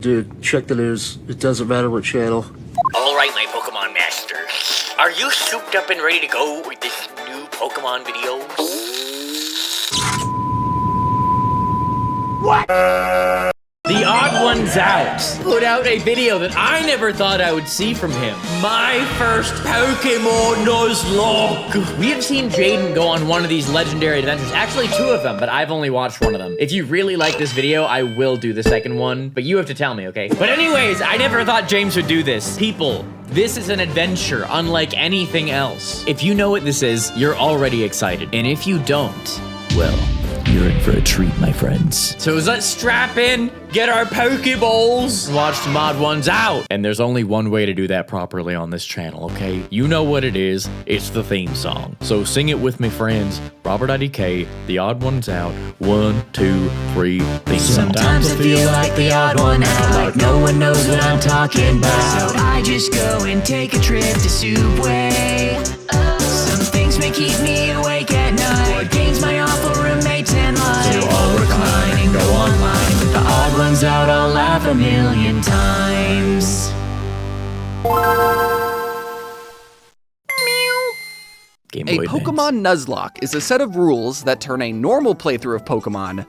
Dude, check the news. It doesn't matter what channel. Alright, my Pokemon masters. Are you souped up and ready to go with this new Pokemon video? What? TheOdd1sOut put out a video that I never thought I would see from him. My first Pokémon Nuzlocke. We have seen Jaiden go on one of these legendary adventures. Actually, 2 of them, but I've only watched 1 of them. If you really like this video, I will do the second one, but you have to tell me, okay? But anyways, I never thought James would do this. People, this is an adventure unlike anything else. If you know what this is, you're already excited. And if you don't, well, you're in for a treat, my friends. So let's strap in, get our Pokeballs, watch TheOdd1sOut. And there's only one way to do that properly on this channel, okay? You know what it is. It's the theme song. So sing it with me, friends. RobertIDK, TheOdd1sOut. 1, 2, 3, theme song. Sometimes I feel like the odd one out, like no one knows what I'm talking about. So I just go and take a trip to Subway. Some things may keep me awake at night. Board games, my awful roommates and life. So I'll recline and go online with the odd ones out. I'll laugh a million times. A Pokemon Nuzlocke is a set of rules that turn a normal playthrough of Pokemon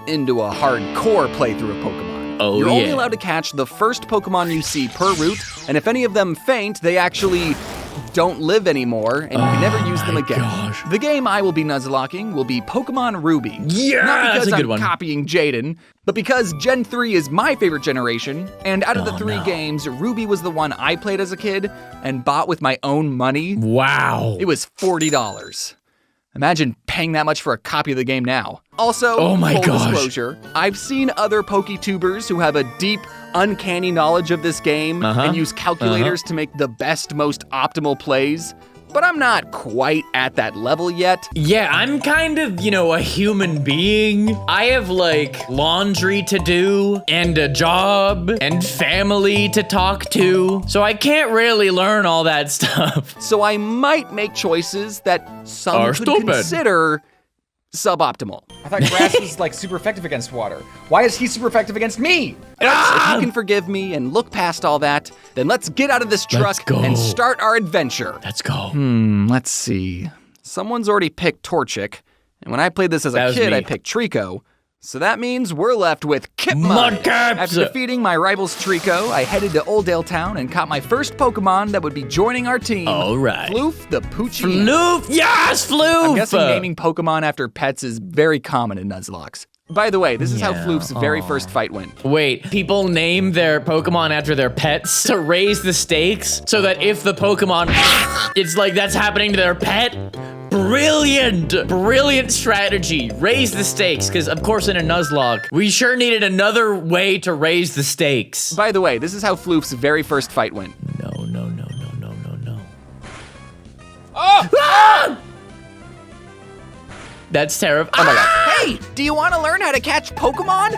into a hardcore playthrough of Pokemon. Oh, You're yeah. only allowed to catch the first Pokemon you see per route, and if any of them faint, they actually don't live anymore, and you can never use them again. Gosh. The game I will be Nuzlocking will be Pokemon Ruby. Yeah, Not because that's a good I'm one. copying Jaiden, but because Gen 3 is my favorite generation, and out of the Oh, 3 no. games, Ruby was the one I played as a kid and bought with my own money. Wow. It was $40. Imagine paying that much for a copy of the game now. Also, Oh my full gosh. disclosure, I've seen other PokeTubers who have a deep, uncanny knowledge of this game and use calculators to make the best, most optimal plays, but I'm not quite at that level yet. Yeah, I'm kind of, a human being. I have, laundry to do, and a job, and family to talk to, so I can't really learn all that stuff. So I might make choices that some Are could stupid. consider suboptimal. I thought grass was super effective against water. Why is he super effective against me? If you can forgive me and look past all that, then let's get out of this Let's truck go. and start our adventure. Let's go. Let's see. Someone's already picked Torchic, and when I played this as That a was kid, me. I picked Trico. So that means we're left with Kipmud. Mudcaps! After defeating my rival's Trico, I headed to Oldale Town and caught my first Pokemon that would be joining our team. All right. Floof the Poochie. Floof! Yes, Floof! I'm guessing naming Pokemon after pets is very common in Nuzlocke. By the way, this is how Yeah, Floof's very first fight went. Wait, people name their Pokemon after their pets to raise the stakes so that if the Pokemon, it's like that's happening to their pet? Brilliant! Brilliant strategy. Raise the stakes, because of course in a Nuzlocke, we sure needed another way to raise the stakes. By the way, this is how Floof's very first fight went. No. Oh! Ah! That's terrible. Oh my god. Hey, do you want to learn how to catch Pokemon?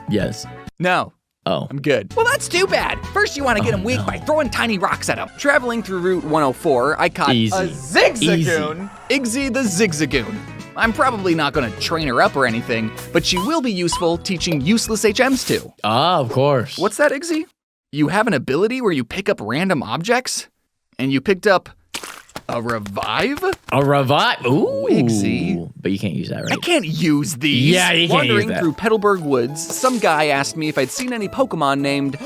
Yes. No. Oh. I'm good. Well, that's too bad. First, you want to get them weak by throwing tiny rocks at them. Traveling through Route 104, I caught Easy. a Zigzagoon. Igzy the Zigzagoon. I'm probably not going to train her up or anything, but she will be useful teaching useless HMs to. Ah, of course. What's that, Igzy? You have an ability where you pick up random objects? And you picked up a revive? A revive? Ooh. Igzy. But you can't use that, I right? can't use these. Yeah, you can't use Wandering that. through Petalburg Woods, some guy asked me if I'd seen any Pokemon named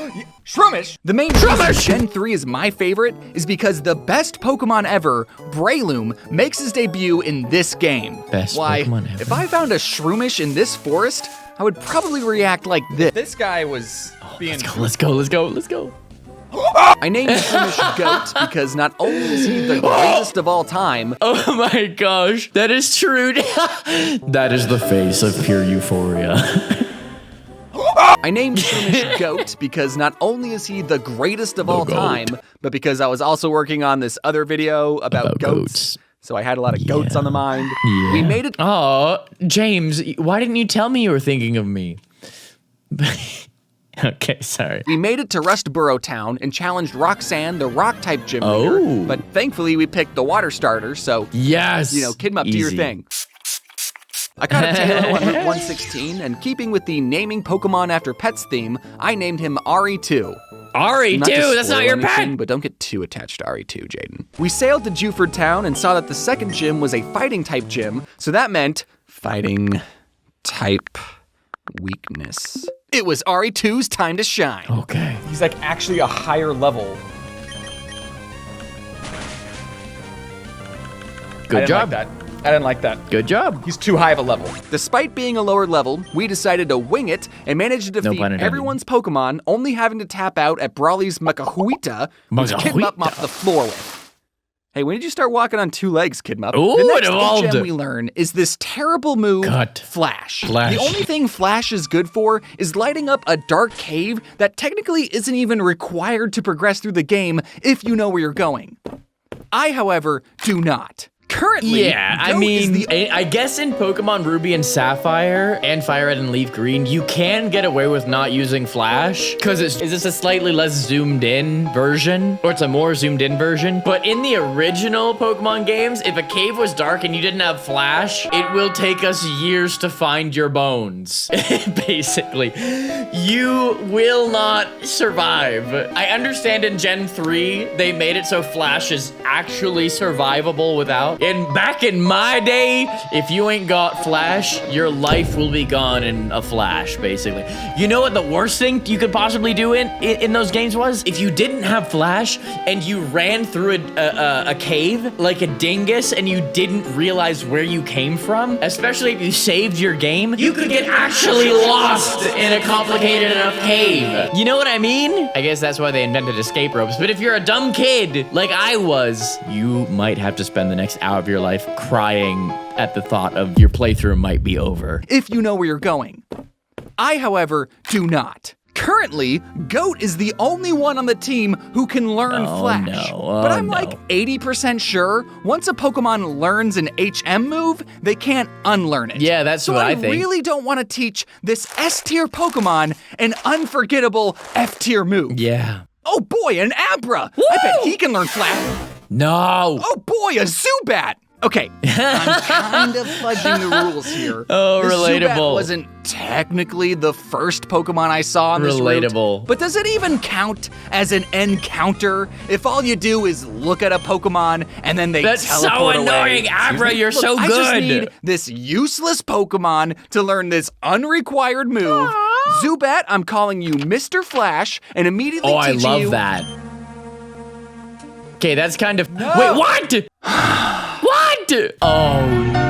Shroomish. The main reason Gen 3 is my favorite is because the best Pokemon ever, Breloom, makes his debut in this game. Best Why, Pokemon ever. if I found a Shroomish in this forest, I would probably react like this. This guy was being. Let's go. I named Shroomish Goat because not only is he the greatest of all time, Oh my gosh, that is true. That is the face of pure euphoria. I named Shroomish Goat because not only is he the greatest of all goat. time, but because I was also working on this other video about goats. So I had a lot of goats on the mind. Yeah. We made it. Oh, James, why didn't you tell me you were thinking of me? Okay, sorry. We made it to Rustboro Town and challenged Roxanne, the rock-type gym leader. Oh. But thankfully, we picked the water starter, so, Yes. kid 'em up, do your Easy. thing. I caught a Taylor on Route 116, and keeping with the naming Pokemon after pets theme, I named him RE2. RE2, that's not your anything, pet! But don't get too attached to RE2, Jaiden. We sailed to Juford Town and saw that the second gym was a fighting type gym, so that meant fighting type weakness. It was RE2's time to shine. Okay. He's like actually a higher level. Good job. I didn't like that. Good job. He's too high of a level. Despite being a lower level, we decided to wing it and managed to defeat pun intended. everyone's Pokemon, only having to tap out at Brawly's Macahuita, which Kidmup mopped the floor with. Hey, when did you start walking on two legs, Kidmup? Ooh, the it next evolved. HM we learn is this terrible move, Flash. The only thing Flash is good for is lighting up a dark cave that technically isn't even required to progress through the game if you know where you're going. I, however, do not. Currently, yeah, I Goat is mean, the I guess in Pokemon Ruby and Sapphire and Fire Red and Leaf Green, you can get away with not using Flash, because is this a slightly less zoomed in version, or it's a more zoomed in version? But in the original Pokemon games, if a cave was dark and you didn't have Flash, it will take us years to find your bones, basically. You will not survive. I understand in Gen 3, they made it so Flash is actually survivable without. And back in my day, if you ain't got Flash, your life will be gone in a flash, basically. You know what the worst thing you could possibly do in those games was? If you didn't have Flash and you ran through a cave like a dingus and you didn't realize where you came from, especially if you saved your game, you could get actually lost in a complicated enough cave. You know what I mean? I guess that's why they invented escape ropes. But if you're a dumb kid like I was, you might have to spend the next hour of your life crying at the thought of your playthrough might be over. If you know where you're going. I, however, do not. Currently, Goat is the only one on the team who can learn Flash. But I'm like 80% sure once a Pokemon learns an HM move, they can't unlearn it. Yeah, that's what I think. So I really don't want to teach this S-tier Pokemon an unforgettable F-tier move. Yeah. Oh boy, an Abra! Woo! I bet he can learn Flash. No. Oh boy, a Zubat! Okay, I'm kind of fudging the rules here. Oh, this relatable. Zubat wasn't technically the first Pokemon I saw on this route. Relatable. But does it even count as an encounter if all you do is look at a Pokemon and then they That's teleport so away? annoying, Abra, you're Look, so good. I just need this useless Pokemon to learn this unrequired move. Zubat, I'm calling you Mr. Flash and immediately Oh, I teaching love you that. Okay, that's kind of. Wait, what? What? Oh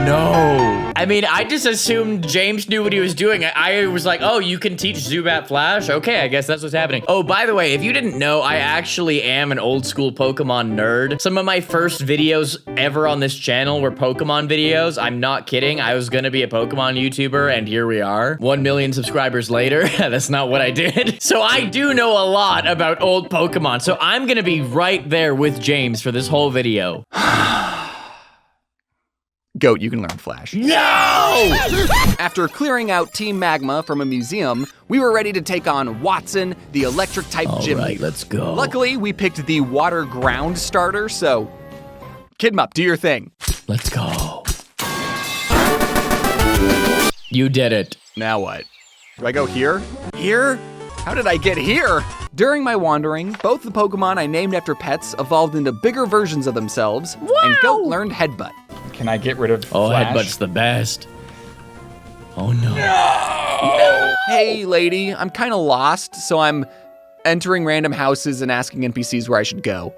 no. I mean, I just assumed James knew what he was doing. I was like, oh, you can teach Zubat Flash? Okay, I guess that's what's happening. Oh, by the way, if you didn't know, I actually am an old school Pokemon nerd. Some of my first videos ever on this channel were Pokemon videos. I'm not kidding. I was gonna be a Pokemon YouTuber, and here we are. 1 million subscribers later. That's not what I did. So I do know a lot about old Pokemon. So I'm gonna be right there with James for this whole video. Goat, you can learn Flash. No! After clearing out Team Magma from a museum, we were ready to take on Watson, the electric-type gym Alright, leader. let's go. Luckily, we picked the water ground starter, so Kidmup, do your thing. Let's go. You did it. Now what? Do I go here? Here? How did I get here? During my wandering, both the Pokemon I named after pets evolved into bigger versions of themselves, and Goat learned Headbutt. Can I get rid of Oh, Flash? Headbutt's the best. Oh no. Hey, lady, I'm kind of lost, so I'm entering random houses and asking NPCs where I should go.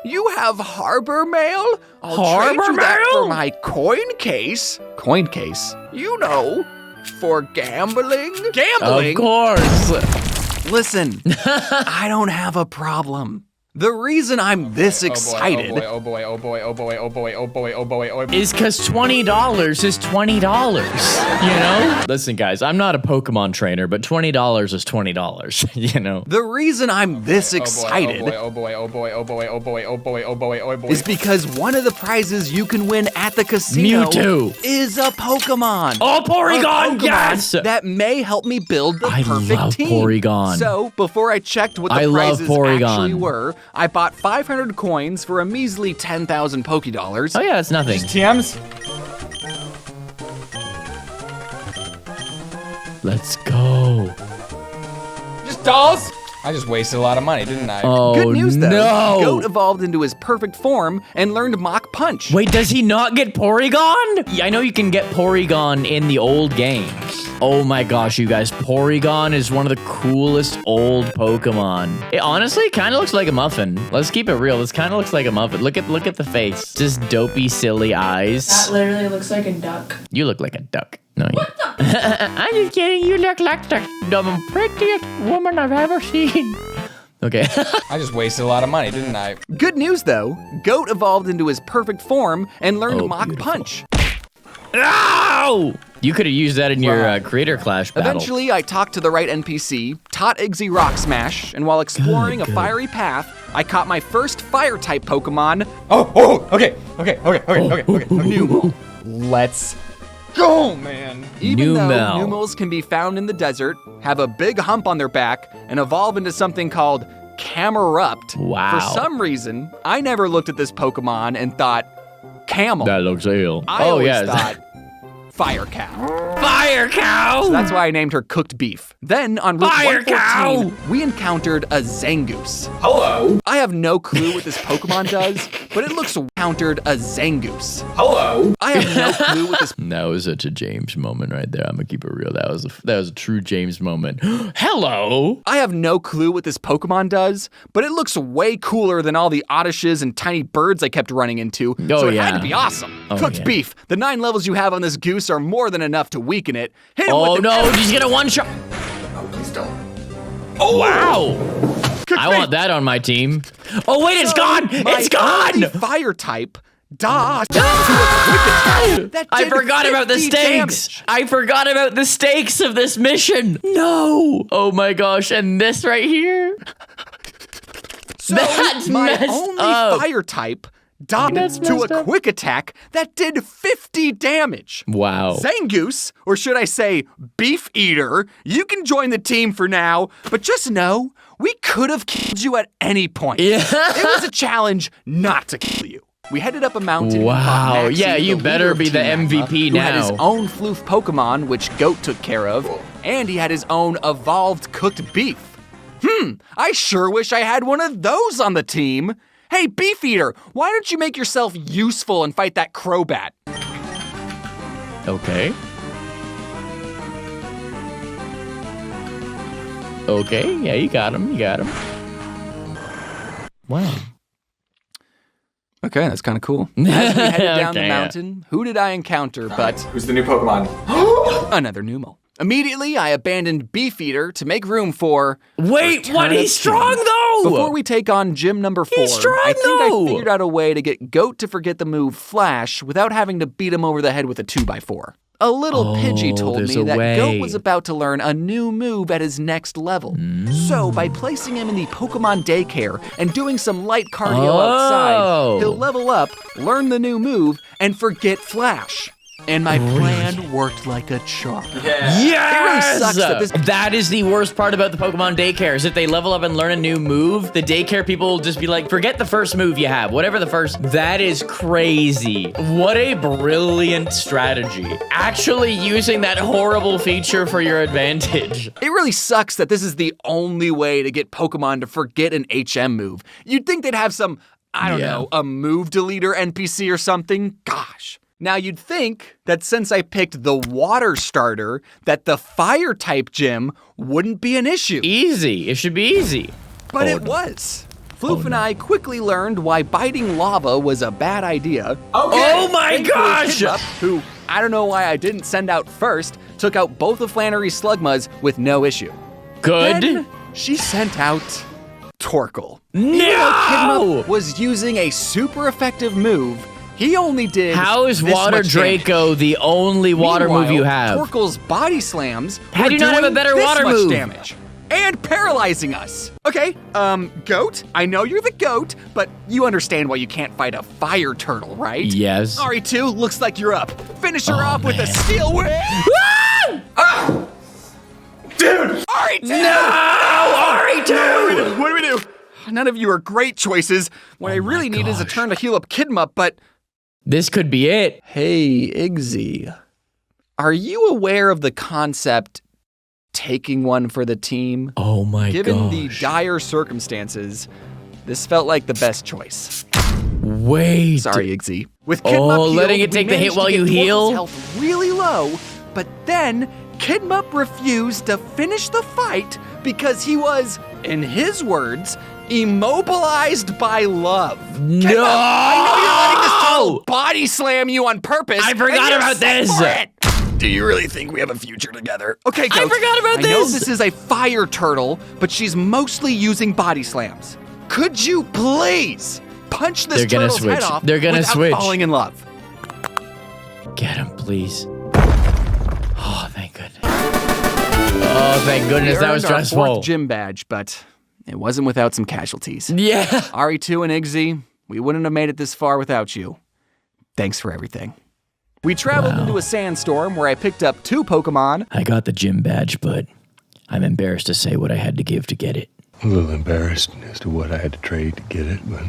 You have harbor mail? I'll trade Harbor you that mail? for my coin case. Coin case? You know, for gambling. Gambling? Of course. Listen, I don't have a problem. The reason I'm this excited Oh boy, oh boy, oh boy, oh boy, oh boy, oh boy, oh boy. Is because $20 is $20. You know? Listen, guys, I'm not a Pokemon trainer, but $20 is $20. You know? The reason I'm this excited Oh boy, oh boy, oh boy, oh boy, oh boy, oh boy, oh boy. is because one of the prizes you can win at the casino Mewtwo. is a Pokemon. Oh, A Porygon, Pokemon yes! that may help me build the I perfect love team. Porygon. So, before I checked what the I love prizes Porygon. actually were, I bought 500 coins for a measly 10,000 Pokédollars. Oh yeah, that's nothing. TMs? Let's go. Just dolls? I just wasted a lot of money, didn't I? Oh, Good news, though. no. Goat evolved into his perfect form and learned Mach Punch. Wait, does he not get Porygon? Yeah, I know you can get Porygon in the old games. Oh my gosh, you guys, Porygon is one of the coolest old Pokemon. It honestly kind of looks like a muffin. Let's keep it real. This kind of looks like a muffin. Look at the face. Just dopey, silly eyes. That literally looks like a duck. You look like a duck. No, you. I'm just kidding. You look like the prettiest woman I've ever seen. Okay. I just wasted a lot of money, didn't I? Good news, though. Goat evolved into his perfect form and learned Oh, Mach beautiful. Punch. Ow! You could have used that in your Creator Clash battle. Eventually, I talked to the right NPC, taught Iggy Rock Smash, and while exploring a fiery path, I caught my first Fire-type Pokemon, Okay. Numel. Let's go, man. Even though Numel. Numels can be found in the desert, have a big hump on their back, and evolve into something called Camerupt, Wow. for some reason, I never looked at this Pokemon and thought, camel. That looks ill. I always thought, fire cow. Fire cow! So that's why I named her Cooked Beef. Then on Route Fire 114, cow! we encountered a Zangoose. Hello. I have no clue what this Pokemon does, but it looks encountered a Zangoose. Hello. I have no clue what this That was such a James moment right there. I'm gonna keep it real. That was a true James moment. Hello. I have no clue what this Pokemon does, but it looks way cooler than all the Odyshes and tiny birds I kept running into, so it had to be awesome. Oh, Cooked yeah. Beef, the 9 levels you have on this goose are more than enough to weaken it. Hit it Oh with no, he's gonna one shot. Oh, please don't. Oh wow. Cooked I Beef. want that on my team. Oh wait, it's gone! My It's gone! only fire type, to a quick attack that I did forgot about the 50 stakes. damage. I forgot about the stakes of this mission. No. Oh my gosh, and this right here. So That's my messed only up. fire type died That's to messed a up. quick attack that did 50 damage. Wow. Zangoose, or should I say Beef Eater, you can join the team for now, but just know we could have killed you at any point. Yeah. It was a challenge not to kill you. We headed up a mountain. and Wow. fought Maxie, Yeah, you the better leader of be the Team Magma, MVP who had his now. own floof Pokemon, which Goat took care of, and he had his own evolved cooked beef. I sure wish I had one of those on the team. Hey, Beef Eater, why don't you make yourself useful and fight that Crobat? Okay. Okay, yeah, you got him. Wow. Okay, that's kind of cool. As we headed down the Okay, mountain, who did I encounter but Who's the new Pokemon? another Numel? Immediately, I abandoned Beef Eater to make room for... Wait, Return what? of He's King. strong though! Before we take on gym number 4, strong, I think though. I figured out a way to get Goat to forget the move Flash without having to beat him over the head with a 2x4. A little Pidgey told there's me a that way. Goat was about to learn a new move at his next level. So by placing him in the Pokemon daycare and doing some light cardio outside, he'll level up, learn the new move, and forget Flash. And my plan worked like a charm. Yes! It really sucks that this- That is the worst part about the Pokemon daycare, is if they level up and learn a new move, the daycare people will just be like, forget the first move you have, whatever the first. That is crazy. What a brilliant strategy. Actually using that horrible feature for your advantage. It really sucks that this is the only way to get Pokemon to forget an HM move. You'd think they'd have some, I don't know, a move deleter NPC or something. Gosh. Now you'd think that since I picked the water starter, that the fire type gym wouldn't be an issue. Easy. It should be easy. But it was. Floof and I quickly learned why biting lava was a bad idea. Oh my Thankfully, gosh! Kidrup, who I don't know why I didn't send out first, took out both of Flannery's Slugmas with no issue. Good. Then she sent out Torkoal. No! Even though Kidrup was using a super effective move, he only did How is this Water much Draco damage. the only water move you Meanwhile, have? Torkoal's body slams How were do you not have a doing better this water much move? damage and paralyzing us. Okay, Goat, I know you're the goat, but you understand why you can't fight a fire turtle, right? Yes. RE2, looks like you're up. Finish her off with a steel whip. Dude! RE2! No! RE2! What do we do? None of you are great choices. What I really need is a turn to heal up Kidmup, but... This could be it. Hey, Iggy. Are you aware of the concept taking one for the team. Oh my gosh. Given the dire circumstances, this felt like the best choice. Wait. Sorry, Iggy. With Kidmup healed, letting it take the hit while you heal? Health really low, but then Kidmup refused to finish the fight because he was, in his words, immobilized by love. No! Kidmup, I know you're letting this turtle body slam you on purpose. I forgot about this. Do you really think we have a future together? Okay, Coach. I forgot about this. I know this is a fire turtle, but she's mostly using body slams. Could you please punch this turtle's head off without falling in love? Get him, please. Oh, thank goodness. Oh, thank goodness. That was stressful. Our fourth gym badge, but it wasn't without some casualties. Yeah. RE2 and Iggy, we wouldn't have made it this far without you. Thanks for everything. We traveled into a sandstorm where I picked up 2 Pokemon. I got the gym badge, but I'm embarrassed to say what I had to give to get it. A little embarrassed as to what I had to trade to get it, but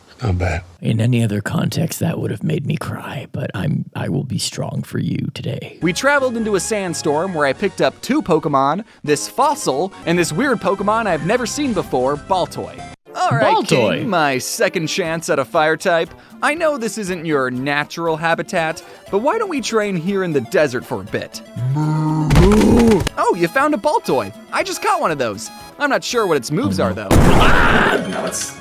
it's not bad. In any other context, that would have made me cry, but I will be strong for you today. We traveled into a sandstorm where I picked up 2 Pokemon, this fossil, and this weird Pokemon I've never seen before, Baltoy. All right, Baltoy. King, my second chance at a fire type. I know this isn't your natural habitat, but why don't we train here in the desert for a bit? Oh, you found a Baltoy. I just caught one of those. I'm not sure what its moves are, though. No, it's...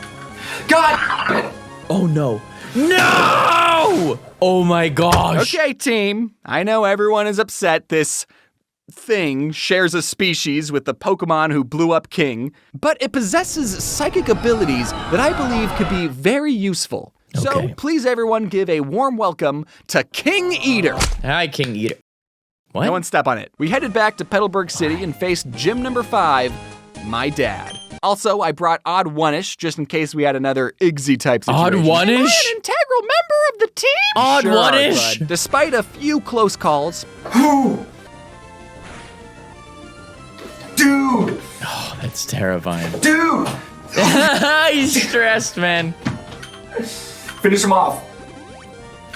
God! Oh, no. No! Oh, my gosh. Okay, team. I know everyone is upset this thing shares a species with the Pokemon who blew up King, but it possesses psychic abilities that I believe could be very useful. So Okay. please everyone give a warm welcome to King Eater. Hi, King Eater. What? No one step on it. We headed back to Petalburg City and faced gym number 5, my dad. Also, I brought TheOdd1s just in case we had another Iggy type situation. TheOdd1s? Am I an integral member of the team? TheOdd1s? Sure, bud. Despite a few close calls, Dude! Oh, that's terrifying. Dude! He's stressed, man. Finish him off.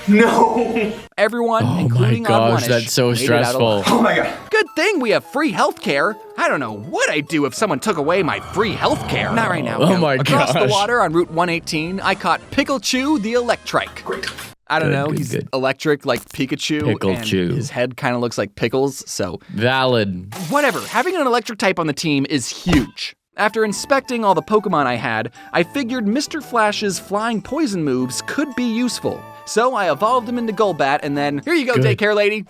No! everyone, Oh including my gosh, TheOdd1s, that's so made it out stressful. alive. Oh my god. Good thing we have free healthcare. I don't know what I'd do if someone took away my free healthcare. Not right now. Oh no. my Across the gosh. water on Route 118, I caught Pikachu the Electrike. Great. I don't Good, know, good, he's good. electric like Pikachu, Pikachu. and his head kind of looks like pickles, so Valid. whatever. Having an electric type on the team is huge. After inspecting all the Pokemon I had, I figured Mr. Flash's flying poison moves could be useful. So I evolved him into Golbat, and then, here you go, Good. daycare lady.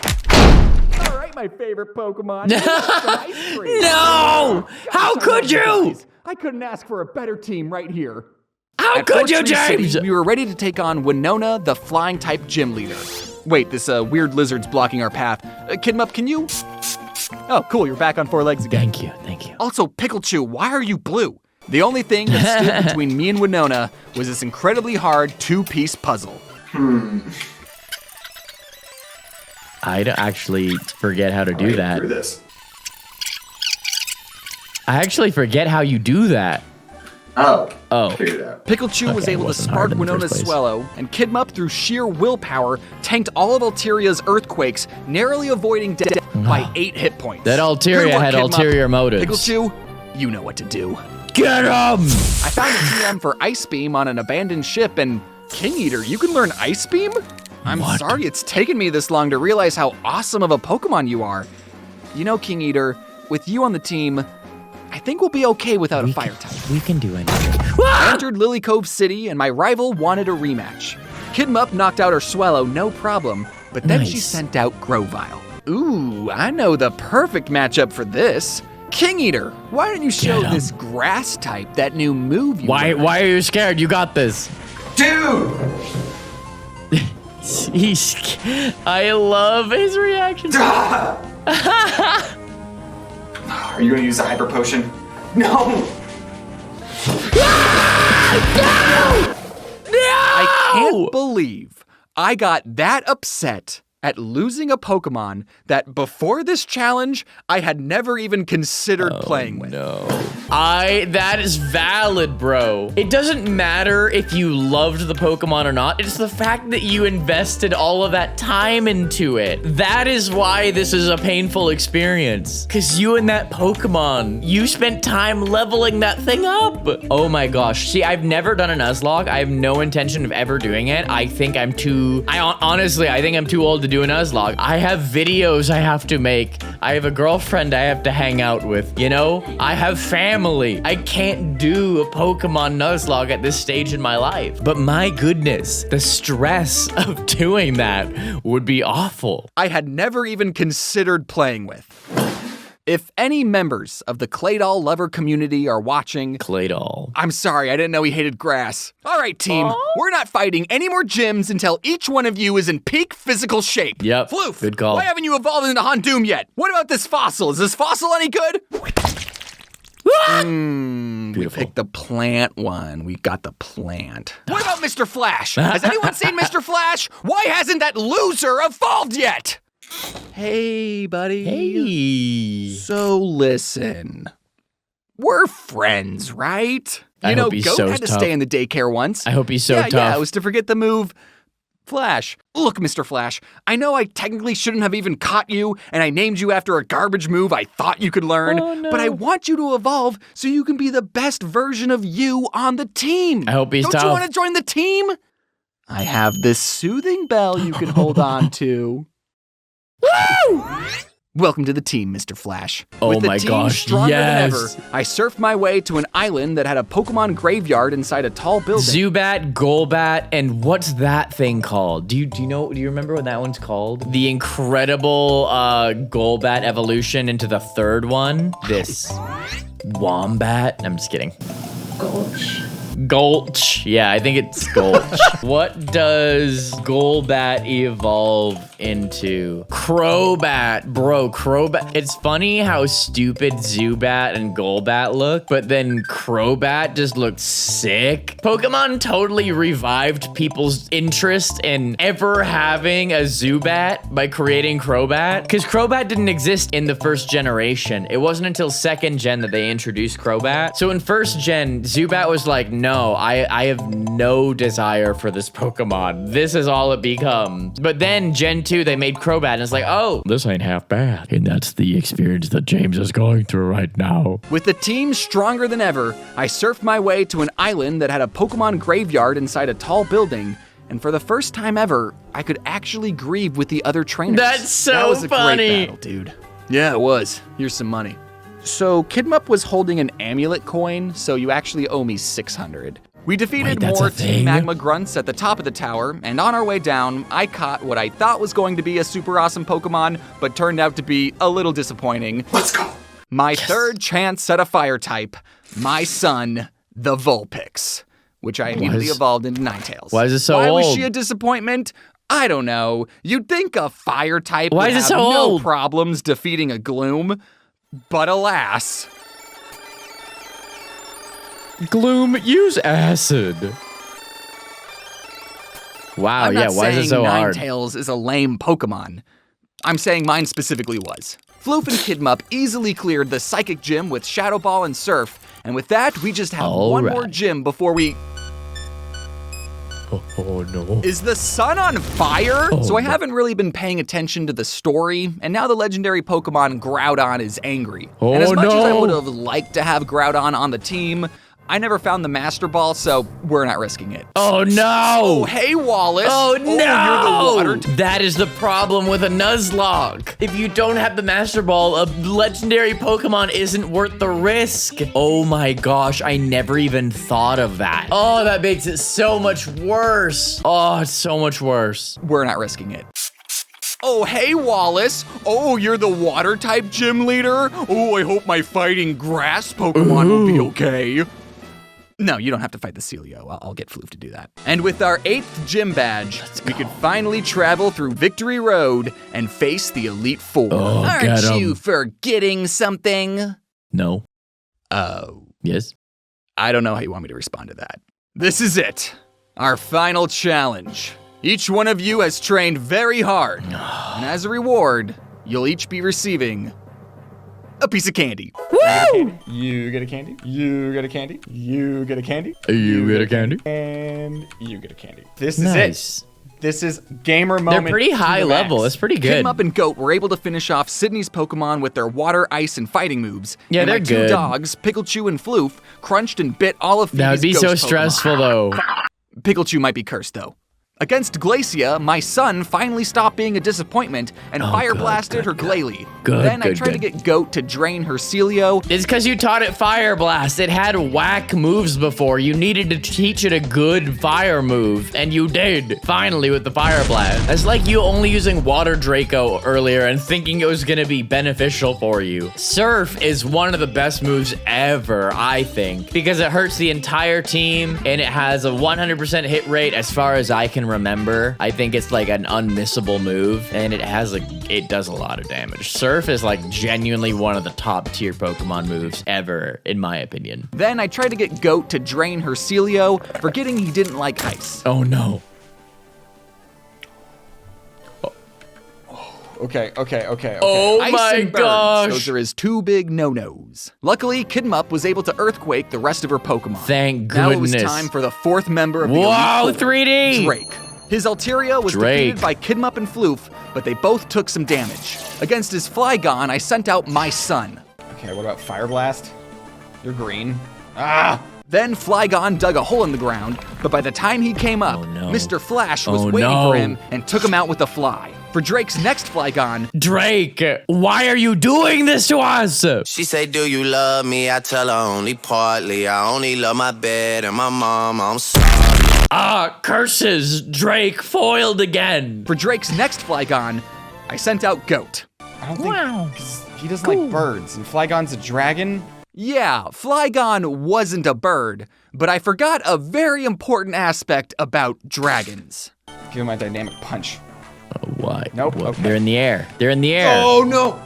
All right, my favorite Pokemon. You want some ice cream? No! How Gosh, I could love you? guys. I couldn't ask for a better team right here. How At could you, Fortress James? City, we were ready to take on Winona, the flying type gym leader. Wait, this weird lizard's blocking our path. Kidmup, can you? Oh, cool, you're back on 4 legs again. Thank you, thank you. Also, Pikachu, why are you blue? The only thing that stood between me and Winona was this incredibly hard 2-piece puzzle. I'd actually forget how to do that. Through this. I actually forget how you do that. Oh. Oh. Figured it out. Pikachu was Okay, it able to wasn't hard spark in the Winona's first place. Swellow, and Kidmup, through sheer willpower, tanked all of Alteria's earthquakes, narrowly avoiding death by 8 hit points. That Altaria Good work, had Kidmup. ulterior motives. Pikachu, you know what to do. Get him! I found a TM for Ice Beam on an abandoned ship, and King Eater, you can learn Ice Beam? I'm What? sorry it's taken me this long to realize how awesome of a Pokemon you are. You know, King Eater, with you on the team, I think we'll be okay without a fire type. We can do anything. I entered Lily Cove City, and my rival wanted a rematch. Kidmup knocked out her Swellow, no problem, but then she Nice. sent out Grovyle. Ooh, I know the perfect matchup for this. King Eater, why don't you show 'em. this grass type that new move you learned? Why are you scared? You got this. Dude! I love his reaction. Ah! Are you gonna use the hyper potion? No! I can't believe I got that upset at losing a Pokemon that before this challenge I had never even considered playing with. No. That is valid, bro. It doesn't matter if you loved the Pokemon or not. It's the fact that you invested all of that time into it. That is why this is a painful experience. Because you and that Pokemon, you spent time leveling that thing up. Oh my gosh. See, I've never done a Nuzlocke. I have no intention of ever doing it. I think I'm too, honestly, I think I'm too old to do a Nuzlocke. I have videos I have to make. I have a girlfriend I have to hang out with, you know? I have family. I can't do a Pokemon Nuzlocke at this stage in my life. But my goodness, the stress of doing that would be awful. I had never even considered playing with. If any members of the Claydol lover community are watching... Claydol. I'm sorry, I didn't know he hated grass. All right, team, we're not fighting any more gyms until each one of you is in peak physical shape. Yep, Floof, good call. Why haven't you evolved into Hondoom yet? What about this fossil? Is this fossil any good? We picked the plant one. We got the plant. What about Mr. Flash? Has anyone seen Mr. Flash? Why hasn't that loser evolved yet? Hey, buddy. Hey. So listen, we're friends, right? I You know, hope he's Goat so had to tough. stay in the daycare once. I hope he's so tough. Yeah, it was to forget the move Flash. Look, Mr. Flash, I know I technically shouldn't have even caught you, and I named you after a garbage move I thought you could learn, Oh, no. but I want you to evolve so you can be the best version of you on the team. I hope he's Don't tough. you want to join the team? I have this soothing bell you can hold on to. Woo! Welcome to the team, Mr. Flash. Oh With the my team gosh, stronger yes. than ever, I surfed my way to an island that had a Pokemon graveyard inside a tall building. Zubat, Golbat, and what's that thing called? Do you remember what that one's called? The incredible Golbat evolution into the third one. This Wombat. I'm just kidding. Gulch. Yeah, I think it's Gulch. What does Golbat evolve into? Crobat. Bro, Crobat. It's funny how stupid Zubat and Golbat look, but then Crobat just looks sick. Pokemon totally revived people's interest in ever having a Zubat by creating Crobat, because Crobat didn't exist in the first generation. It wasn't until second gen that they introduced Crobat. So in first gen, Zubat was like, no, I have no desire for this Pokemon. This is all it becomes. But then Gen 2, they made Crobat, and it's like, oh, this ain't half bad. And that's the experience that James is going through right now. With the team stronger than ever, I surfed my way to an island that had a Pokemon graveyard inside a tall building. And for the first time ever, I could actually grieve with the other trainers. That's so That was a funny. great battle, dude. Yeah, it was. Here's some money. So Kidmup was holding an amulet coin, so you actually owe me 600. We defeated Wait, that's more a Team thing? Magma Grunts at the top of the tower, and on our way down, I caught what I thought was going to be a super awesome Pokemon, but turned out to be a little disappointing. Let's go! My third chance at a fire type, my son, the Vulpix, which I immediately evolved into Ninetales. Why is it so Why was old? she a disappointment? I don't know. You'd think a fire type Why would is it have so no old? problems defeating a Gloom, but alas. Gloom, use acid. Wow, I'm yeah, not why is saying it so hard? Ninetales is a lame Pokemon. I'm saying mine specifically was. Floof and Kidmup easily cleared the Psychic Gym with Shadow Ball and Surf, and with that, we just have one more Alright. gym before we... Oh no. Is the sun on fire? Oh, So I no. haven't really been paying attention to the story, and now the legendary Pokemon Groudon is angry. Oh, and as much as I no. would have liked to have Groudon on the team, I never found the Master Ball, so we're not risking it. Oh no! Oh, hey, Wallace. Oh no! You're the water That is the problem with a Nuzlocke. If you don't have the Master Ball, a legendary Pokemon isn't worth the risk. Oh my gosh, I never even thought of that. Oh, that makes it so much worse. Oh, it's so much worse. We're not risking it. Oh, hey, Wallace. Oh, you're the water-type gym leader? Oh, I hope my fighting grass Pokemon will be okay. No, you don't have to fight the Celio. I'll get Floof to do that. And with our 8th gym badge, we could finally travel through Victory Road and face the Elite Four. Oh, Aren't get 'em. you forgetting something? No. Oh, Yes? I don't know how you want me to respond to that. This is it. Our final challenge. Each one of you has trained very hard. And as a reward, you'll each be receiving a piece of candy. Woo! You get a candy. You get a candy. You get a candy. You get a candy. And you get a candy. This is Nice. it. This is gamer moment. They're pretty to high the level. max. It's pretty good. Kidmup and Goat were able to finish off Sydney's Pokemon with their water, ice, and fighting moves. Yeah, and they're my two good. Pikachu, Pikachu and Floof, crunched and bit all of Phoebe's That would be so ghost Pokemon. stressful, though. Pikachu might be cursed, though. Against Glacia, my son finally stopped being a disappointment and fire blasted her Glalie. Then I tried to get Goat to drain her Celio. It's because you taught it Fire Blast. It had whack moves before. You needed to teach it a good fire move, and you did, finally, with the Fire Blast. It's like you only using Water Draco earlier and thinking it was gonna be beneficial for you. Surf is one of the best moves ever, I think, because it hurts the entire team, and it has a 100% hit rate as far as I can remember. I think it's like an unmissable move, and it does a lot of damage. Surf is like genuinely one of the top tier Pokemon moves ever, in my opinion. Then I tried to get Goat to drain her Celio, forgetting he didn't like ice. Oh no. Okay. Oh Ice my and birds, gosh. those are his two big no-nos. Luckily, Kidmup was able to Earthquake the rest of her Pokemon. Thank Now it was goodness. time for the fourth member of the Wow, Elite Four, 3D! Drake. His Altaria was Drake. defeated by Kidmup and Floof, but they both took some damage. Against his Flygon, I sent out my son. Okay, what about Fire Blast? You're green. Ah! Then Flygon dug a hole in the ground, but by the time he came up, Oh, no. Mr. Flash was Oh, waiting no. for him and took him out with a fly. For Drake's next Flygon, Drake, why are you doing this to us? She say, do you love me? I tell her only partly. I only love my bed and my mom. I'm sorry. Curses, Drake foiled again. for Drake's next Flygon, I sent out Goat. I don't think 'cause he doesn't like birds, and Flygon's a dragon. Yeah, Flygon wasn't a bird, but I forgot a very important aspect about dragons. Give him my dynamic punch. Why? Nope, What? okay. They're in the air. They're in the air. Oh no!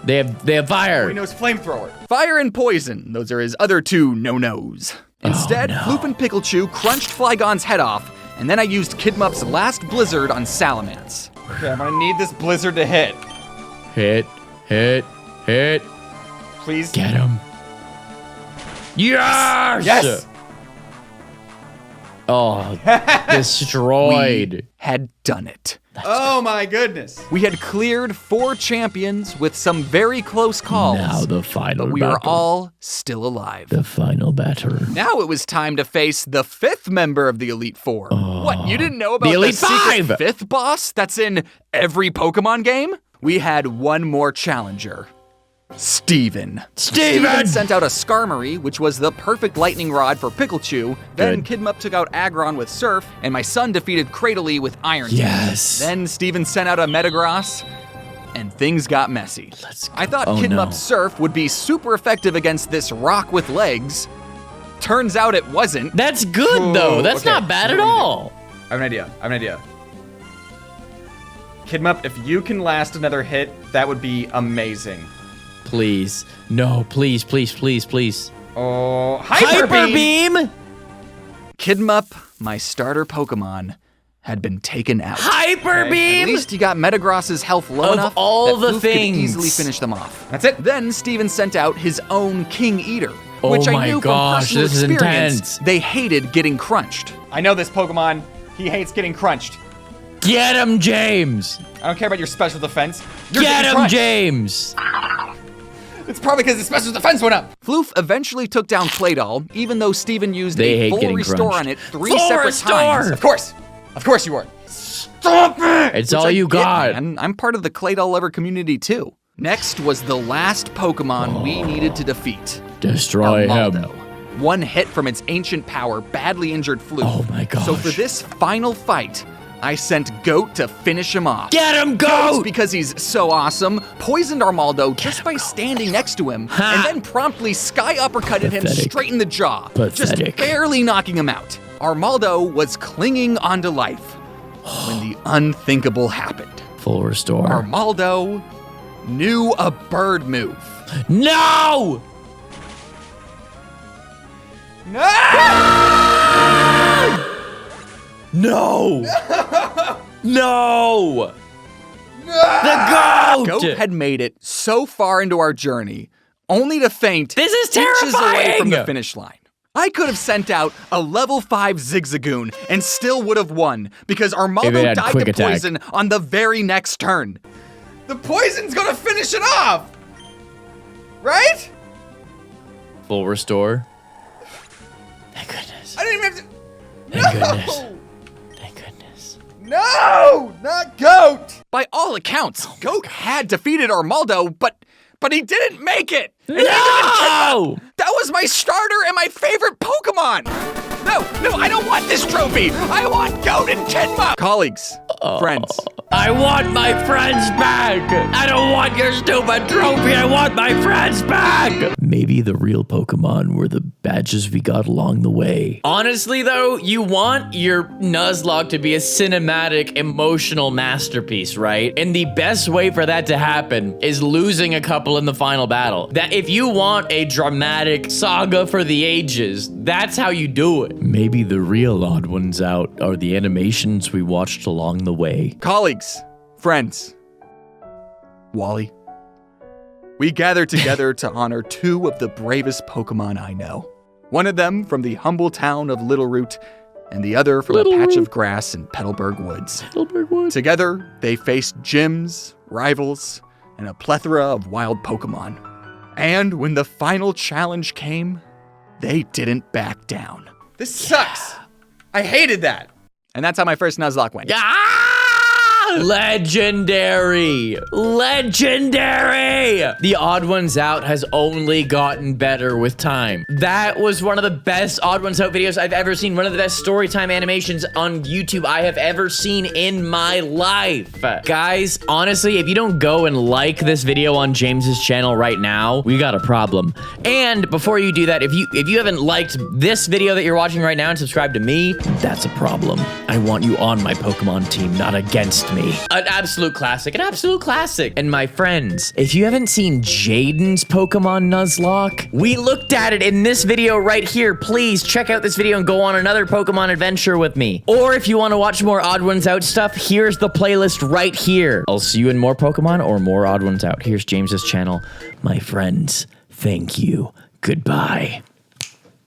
They have fire. He knows flamethrower. Fire and Poison, those are his other two no-nos. Instead, Floof and Pikachu crunched Flygon's head off, and then I used Kidmup's last Blizzard on Salamence. Okay, I'm gonna need this blizzard to hit. Hit. Please. Get him. Yes! Yes! Oh, destroyed. Had done it. Oh my goodness. We had cleared 4 champions with some very close calls. Now the final but we battle. were all still alive. The final battle. Now it was time to face the 5th member of the Elite Four. What, you didn't know about The Elite secret Five! 5th boss that's in every Pokemon game? We had one more challenger. Steven sent out a Skarmory, which was the perfect lightning rod for Pikachu. Then Kidmup took out Aggron with Surf, and my son defeated Cradily with Iron Type. Yes. Then Steven sent out a Metagross, and things got messy. I thought Oh, Kidmup's no. Surf would be super effective against this rock with legs. Turns out it wasn't. That's good, though. That's okay, not bad so at what do we do? all. I have an idea. Kidmup, if you can last another hit, that would be amazing. Please. No, please. Oh, Hyper Beam! Kidmup, my starter Pokemon, had been taken out. Hyper At Beam! least he got Metagross's health low Of enough all that the Floof things. could easily finish them off. That's it. Then Steven sent out his own King Eater, Oh which I my knew gosh, from personal this is experience intense. they hated getting crunched. I know this Pokemon. He hates getting crunched. Get him, James! I don't care about your special defense. You're Get getting him, crunched. James! It's probably because his special defense went up. Floof eventually took down Claydol, even though Steven used They a hate full getting restore crunched. on it 3 Full separate restore! times. Of course you were. Stop it! It's Which all I you get, got. man. I'm part of the Claydol lover community too. Next was the last Pokemon we needed to defeat. Destroy him. Armaldo. One hit from its ancient power badly injured Floof. Oh my gosh. So for this final fight, I sent Goat to finish him off. Get him, Goat, Goat! because he's so awesome, poisoned Armaldo just by standing next to him, Ha! and then promptly sky uppercutted him Pathetic. straight in the jaw, just Pathetic. barely knocking him out. Armaldo was clinging onto life when the unthinkable happened. Full restore. Armaldo knew a bird move. No! No! No! The goat! Goat had made it so far into our journey, only to faint This is inches away from the terrifying! finish line. I could have sent out a level 5 Zigzagoon and still would have won because If Armaldo it had died quick to attack. poison on the very next turn. The poison's gonna finish it off! Right? Full restore. Thank goodness. I didn't even have to... Thank goodness. Thank goodness. No! Not Goat! By all accounts, Goat had defeated Armaldo, but he didn't make it! And neither did No! That was my starter and my favorite Pokemon! No, I don't want this trophy! I want Goat and Kenma! Colleagues, friends, I want my friends back! I don't want your stupid trophy! I want my friends back! Maybe the real Pokemon were the badges we got along the way. Honestly, though, you want your Nuzlocke to be a cinematic, emotional masterpiece, right? And the best way for that to happen is losing a couple in the final battle. That if you want a dramatic saga for the ages, that's how you do it. Maybe the real Odd Ones Out are the animations we watched along the way. colleagues, friends, Wally. We gathered together to honor two of the bravest Pokemon I know. One of them from the humble town of Little Root, and the other from a patch of grass in Petalburg Woods. Together, they faced gyms, rivals, and a plethora of wild Pokemon. And when the final challenge came, they didn't back down. This sucks. I hated that. And that's how my first Nuzlocke went. Ah! Legendary! Legendary! The Odd Ones Out has only gotten better with time. That was one of the best Odd Ones Out videos I've ever seen. One of the best storytime animations on YouTube I have ever seen in my life. Guys, honestly, if you don't go and like this video on James's channel right now, we got a problem. And before you do that, if you haven't liked this video that you're watching right now and subscribed to me, that's a problem. I want you on my Pokemon team, not against me. An absolute classic, an absolute classic. And my friends, if you haven't seen Jaiden's Pokemon Nuzlocke, we looked at it in this video right here. Please check out this video and go on another Pokemon adventure with me. Or if you want to watch more Odd Ones Out stuff, here's the playlist right here. I'll see you in more Pokemon or more Odd Ones Out. Here's James's channel. My friends, thank you. Goodbye.